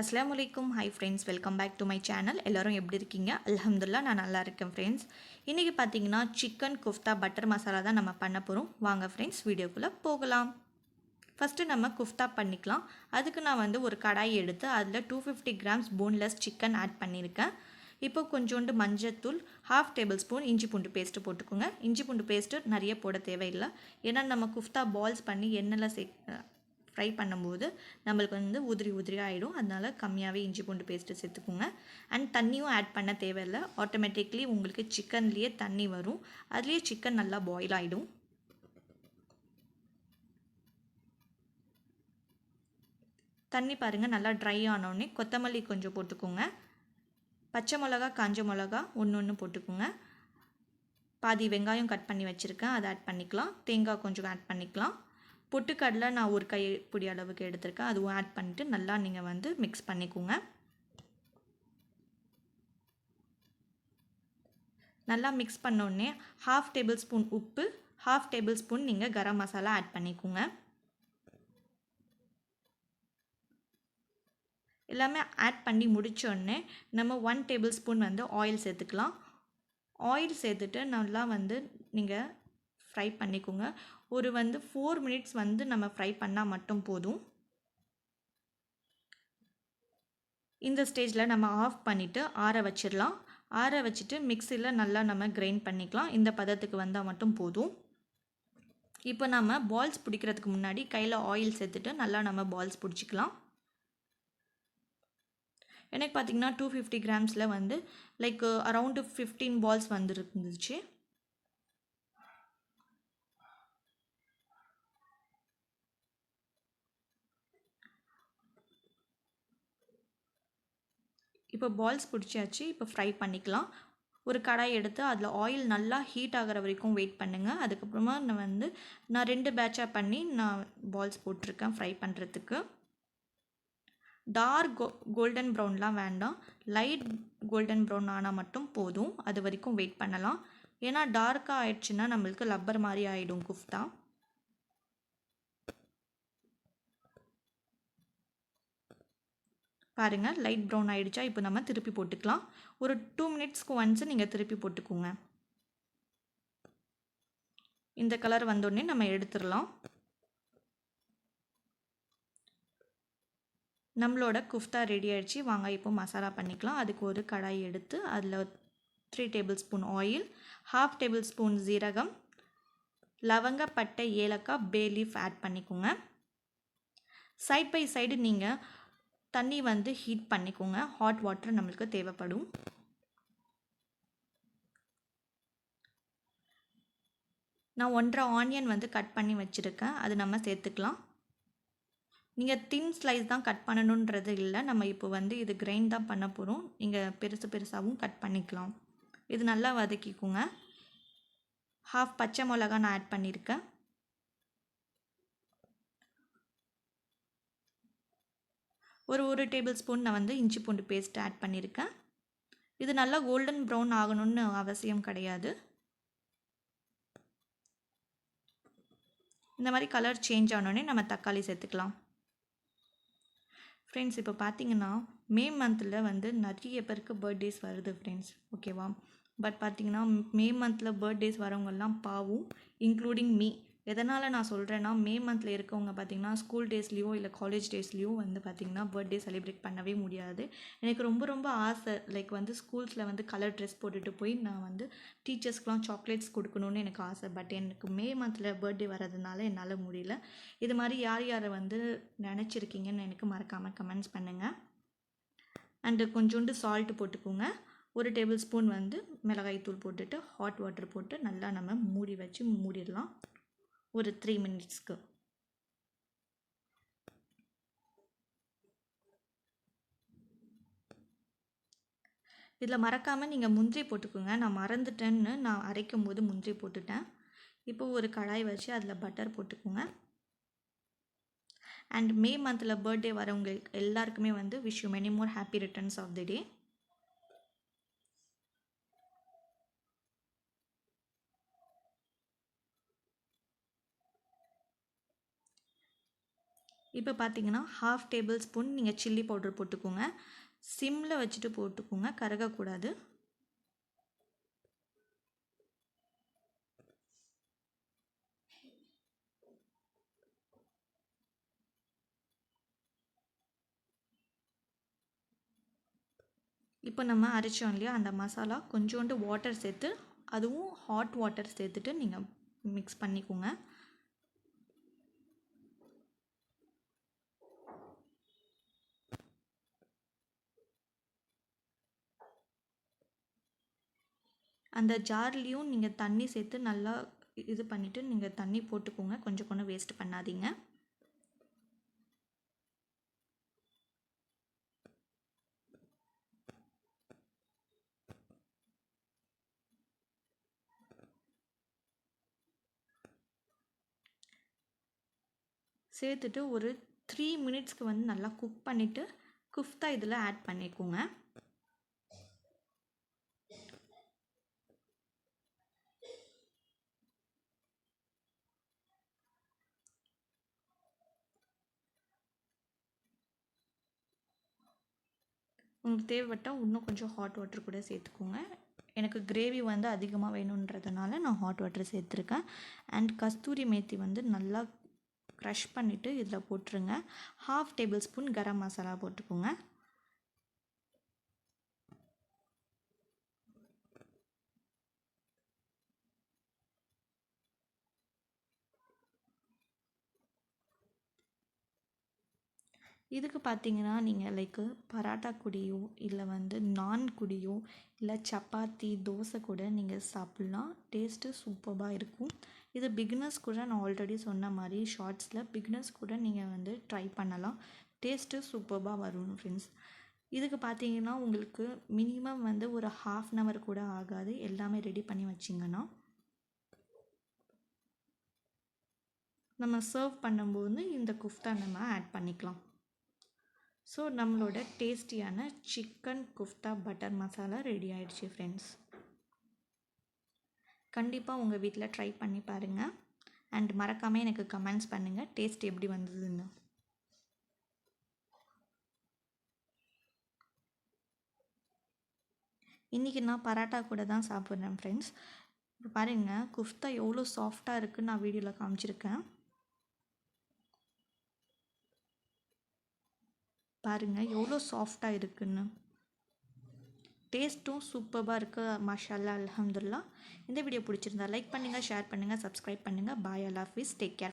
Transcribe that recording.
அஸ்ஸலாமு அலைக்கும். Hi friends, welcome back to my channel. எல்லோரும் எப்படி இருக்கீங்க? அல்ஹம்துலில்லாஹ் நான் நல்லா இருக்கேன் ஃப்ரெண்ட்ஸ். இன்றைக்கி பார்த்தீங்கன்னா சிக்கன் குஃப்தா பட்டர் மசாலா தான் நம்ம பண்ண போகிறோம். வாங்க ஃப்ரெண்ட்ஸ் வீடியோக்குள்ளே போகலாம். ஃபஸ்ட்டு நம்ம குஃப்தா பண்ணிக்கலாம். அதுக்கு நான் ஒரு கடாய் எடுத்து அதில் 250 கிராம்ஸ் போன்லெஸ் சிக்கன் ஆட் பண்ணியிருக்கேன். இப்போ கொஞ்சோண்டு மஞ்சத்தூள், 1/2 டேபிள் ஸ்பூன் இஞ்சி பூண்டு பேஸ்ட்டு போட்டுக்கோங்க. இஞ்சி பூண்டு பேஸ்ட்டு நிறைய போட தேவையில்லை. ஏன்னா நம்ம குஃப்தா பால்ஸ் பண்ணி எண்ணெயில் ஃப்ரை பண்ணும்போது நம்மளுக்கு உதிரி உதிரியாக ஆகிடும். அதனால் கம்மியாகவே இஞ்சி பூண்டு பேஸ்ட்டு சேர்த்துக்கோங்க. அண்ட் தண்ணியும் ஆட் பண்ண தேவையில்லை. ஆட்டோமேட்டிக்லி உங்களுக்கு சிக்கன்லேயே தண்ணி வரும். அதுலேயே சிக்கன் நல்லா பாயில் ஆகிடும். தண்ணி பாருங்கள் நல்லா ட்ரை ஆனோடனே கொத்தமல்லி கொஞ்சம் போட்டுக்கோங்க. பச்சை மிளகா, காஞ்ச மிளகா ஒன்று போட்டுக்கோங்க. பாதி வெங்காயம் கட் பண்ணி வச்சுருக்கேன், அதை ஆட் பண்ணிக்கலாம். தேங்காய் கொஞ்சம் ஆட் பண்ணிக்கலாம். பொட்டுக்கடலை நான் ஒரு கைப்பிடி அளவுக்கு எடுத்திருக்கேன், அதுவும் ஆட் பண்ணிவிட்டு நல்லா நீங்கள் மிக்ஸ் பண்ணிக்கோங்க. நல்லா மிக்ஸ் பண்ணோடனே 1/2 டேபிள் ஸ்பூன் உப்பு, 1/2 டேபிள் ஸ்பூன் நீங்கள் கரம் மசாலா ஆட் பண்ணிக்கோங்க. எல்லாமே ஆட் பண்ணி முடித்தோடனே நம்ம 1 டேபிள் ஸ்பூன் ஆயில் சேர்த்துக்கலாம். ஆயில் சேர்த்துட்டு நல்லா நீங்கள் ஃப்ரை பண்ணிக்கோங்க. ஒரு 4 மினிட்ஸ் நம்ம ஃப்ரை பண்ணால் மட்டும் போதும். இந்த ஸ்டேஜில் நம்ம ஆஃப் பண்ணிவிட்டு ஆற வச்சிடலாம். ஆற வச்சுட்டு மிக்சியில் நல்லா நம்ம கிரைண்ட் பண்ணிக்கலாம். இந்த பதத்துக்கு வந்தால் மட்டும் போதும். இப்போ நம்ம பால்ஸ் பிடிக்கிறதுக்கு முன்னாடி கையில் ஆயில் சேர்த்துட்டு நல்லா நம்ம பால்ஸ் பிடிச்சிக்கலாம். எனக்கு பார்த்திங்கன்னா 250 கிராம்ஸில் லைக் அரவுண்டு 15 பால்ஸ் இருந்துச்சு. இப்போ பால்ஸ் பிடிச்சாச்சு. இப்போ ஃப்ரை பண்ணிக்கலாம். ஒரு கடாய் எடுத்து அதில் ஆயில் நல்லா ஹீட் ஆகிற வரைக்கும் வெயிட் பண்ணுங்கள். அதுக்கப்புறமா நான் 2 பேட்சாக பண்ணி நான் பால்ஸ் போட்டிருக்கேன் ஃப்ரை பண்ணுறதுக்கு. டார்க் கோல்டன் ப்ரௌன்லாம் வேண்டாம், லைட் கோல்டன் ப்ரௌன் ஆனால் மட்டும் போதும். அது வரைக்கும் வெயிட் பண்ணலாம். ஏன்னா டார்க்காக ஆயிடுச்சுன்னா நம்மளுக்கு லப்பர் மாதிரி ஆகிடும் குஃப்தா. பாருங்கள் லைட் ப்ரௌன் ஆகிடுச்சா? இப்போ நம்ம திருப்பி போட்டுக்கலாம். ஒரு 2 மினிட்ஸ்க்கு ஒன்ஸ் நீங்கள் திருப்பி போட்டுக்கோங்க. இந்த கலர் வந்தோடனே நம்ம எடுத்துடலாம். நம்மளோட குஃப்தா ரெடி ஆகிடுச்சு. வாங்க இப்போ மசாலா பண்ணிக்கலாம். அதுக்கு ஒரு கடாய் எடுத்து அதில் 3 table spoon oil, 1/2 table spoon ஜீரகம், லவங்க, பட்டை, ஏலக்காய், பே லீஃப் ஆட் பண்ணிக்கோங்க. சைட் பை சைடு நீங்கள் தண்ணி ஹீட் பண்ணிக்கோங்க. ஹாட் வாட்டர் நம்மளுக்கு தேவைப்படும். நான் 1.5 ஆனியன் கட் பண்ணி வச்சுருக்கேன், அது நம்ம சேர்த்துக்கலாம். நீங்கள் தின் ஸ்லைஸ் தான் கட் பண்ணணுன்றது இல்லை. நம்ம இப்போ இது கிரைண்ட் தான் பண்ண போகிறோம். நீங்கள் பெருசு பெருசாகவும் கட் பண்ணிக்கலாம். இது நல்லா வதக்கிக்கோங்க. 1/2 பச்சை மிளகா நான் ஆட் பண்ணியிருக்கேன். ஒரு டேபிள் ஸ்பூன் நான் இஞ்சி பூண்டு பேஸ்ட் ஆட் பண்ணியிருக்கேன். இது நல்லா கோல்டன் ப்ரௌன் ஆகணும்னு அவசியம் கிடையாது. இந்த மாதிரி கலர் சேஞ்ச் ஆனோடனே நம்ம தக்காளி சேர்த்துக்கலாம். ஃப்ரெண்ட்ஸ், இப்போ பார்த்தீங்கன்னா மே மந்தில் நிறைய பேருக்கு பர்த்டேஸ் வருது ஃப்ரெண்ட்ஸ், ஓகேவா? பட் பார்த்தீங்கன்னா மே மந்தில் பர்த்டேஸ் வரவங்கெல்லாம் பாவம், இன்க்ளூடிங் மீ. எதனால் நான் சொல்கிறேன்னா, மே மந்தில் இருக்கவங்க பார்த்திங்கன்னா ஸ்கூல் டேஸ்லேயோ இல்லை காலேஜ் டேஸ்லேயோ பார்த்திங்கன்னா பர்த்டே செலிப்ரேட் பண்ணவே முடியாது. எனக்கு ரொம்ப ரொம்ப ஆசை, லைக் ஸ்கூல்ஸில் கலர் ட்ரெஸ் போட்டுட்டு போய் நான் டீச்சர்ஸ்க்கெலாம் சாக்லேட்ஸ் கொடுக்கணுன்னு எனக்கு ஆசை. பட் எனக்கு மே மந்தில் பர்த்டே வரதுனால என்னால் முடியல. இது மாதிரி யார் யாரை நினச்சிருக்கீங்கன்னு எனக்கு மறக்காமல் கமெண்ட்ஸ் பண்ணுங்கள். அண்டு கொஞ்சோண்டு சால்ட்டு போட்டுக்கோங்க. ஒரு டேபிள் ஸ்பூன் மிளகாய் தூள் போட்டுட்டு ஹாட் வாட்டர் போட்டு நல்லா நம்ம மூடி வச்சு மூடிடலாம் ஒரு 3 மினிட்ஸ்க்கு. இதில் மறக்காமல் நீங்கள் முந்திரி போட்டுக்கோங்க. நான் மறந்துட்டேன்னு நான் அரைக்கும் போது முந்திரி போட்டுட்டேன். இப்போ ஒரு கடாய் வச்சு அதில் பட்டர் போட்டுக்கோங்க. அண்ட் மே மந்தில் பர்த்டே வரவங்களுக்கு எல்லாருக்குமே wish you many more happy returns of the day. இப்போ பார்த்தீங்கன்னா 1/2 டேபிள் ஸ்பூன் நீங்கள் சில்லி பவுடர் போட்டுக்கோங்க. சிம்மில் வச்சுட்டு போட்டுக்கோங்க, கருகக்கூடாது. இப்போ நம்ம அரைச்சோம் இல்லையா அந்த மசாலா, கொஞ்சோண்டு வாட்டர் சேர்த்து, அதுவும் ஹாட் வாட்டர் சேர்த்துட்டு நீங்கள் மிக்ஸ் பண்ணிக்கோங்க. அந்த ஜார்லேயும் நீங்கள் தண்ணி சேர்த்து நல்லா இது பண்ணிவிட்டு நீங்கள் தண்ணி போட்டுக்கோங்க, கொஞ்சம் கொஞ்சம் வேஸ்ட் பண்ணாதீங்க. சேர்த்துட்டு ஒரு 3 மினிட்ஸ்க்கு வந்து நல்லா குக் பண்ணிவிட்டு குஃப்தா இதில் ஆட் பண்ணிக்கோங்க. உங்களுக்கு தேவைப்பட்டால் இன்னும் கொஞ்சம் ஹாட் வாட்டர் கூட சேர்த்துக்கோங்க. எனக்கு கிரேவி வந்து அதிகமாக வேணுன்றதுனால நான் ஹாட் வாட்டர் சேர்த்துருக்கேன். அண்ட் கஸ்தூரி மேத்தி வந்து நல்லா க்ரஷ் பண்ணிவிட்டு இதில் போட்டுருங்க. 1/2 டேபிள் ஸ்பூன் கரம் மசாலா போட்டுக்கோங்க. இதுக்கு பார்த்தீங்கன்னா நீங்கள் லைக்கு பராட்டா கூடயோ இல்லை வந்து நான் கூடயோ இல்லை சப்பாத்தி தோசை கூட நீங்கள் சாப்பிட்லாம். டேஸ்ட்டு சூப்பராக இருக்கும். இது பிகினர்ஸ் கூட நான் ஆல்ரெடி சொன்ன மாதிரி ஷார்ட்ஸில் பிகினர்ஸ் கூட நீங்கள் வந்து ட்ரை பண்ணலாம். டேஸ்ட்டு சூப்பராக வரும் ஃப்ரெண்ட்ஸ். இதுக்கு பார்த்தீங்கன்னா உங்களுக்கு மினிமம் வந்து ஒரு 1/2 அன் ஹவர் கூட ஆகாது, எல்லாமே ரெடி பண்ணி வச்சிங்கன்னா. நம்ம சர்வ் பண்ணும்போது இந்த குஃப்தா நம்ம ஆட் பண்ணிக்கலாம். ஸோ நம்மளோட டேஸ்டியான சிக்கன் குஃப்தா பட்டர் மசாலா ரெடி ஆகிடுச்சு ஃப்ரெண்ட்ஸ். கண்டிப்பாக உங்கள் வீட்டில் ட்ரை பண்ணி பாருங்கள். அண்ட் மறக்காமல் எனக்கு கமெண்ட்ஸ் பண்ணுங்கள் டேஸ்ட் எப்படி வந்ததுன்னு. இன்றைக்கி நான் பராட்டா கூட தான் சாப்பிட்றேன் ஃப்ரெண்ட்ஸ். இப்போ பாருங்கள் குஃப்தா எவ்வளோ சாஃப்டாக இருக்குதுன்னு நான் வீடியோவில் காமிச்சிருக்கேன். பாருங்கள் எவ்வளோ சாஃப்டாக இருக்குன்னு. டேஸ்ட்டும் சூப்பராக இருக்குது. மாஷாஅல்லாஹ், அல்ஹம்துலில்லாஹ். இந்த வீடியோ பிடிச்சிருந்தா லைக் பண்ணுங்கள், ஷேர் பண்ணுங்கள், சப்ஸ்கிரைப் பண்ணுங்கள். பாய், அல்லாஹ் ஹாஃபிஸ், டேக் கேர்.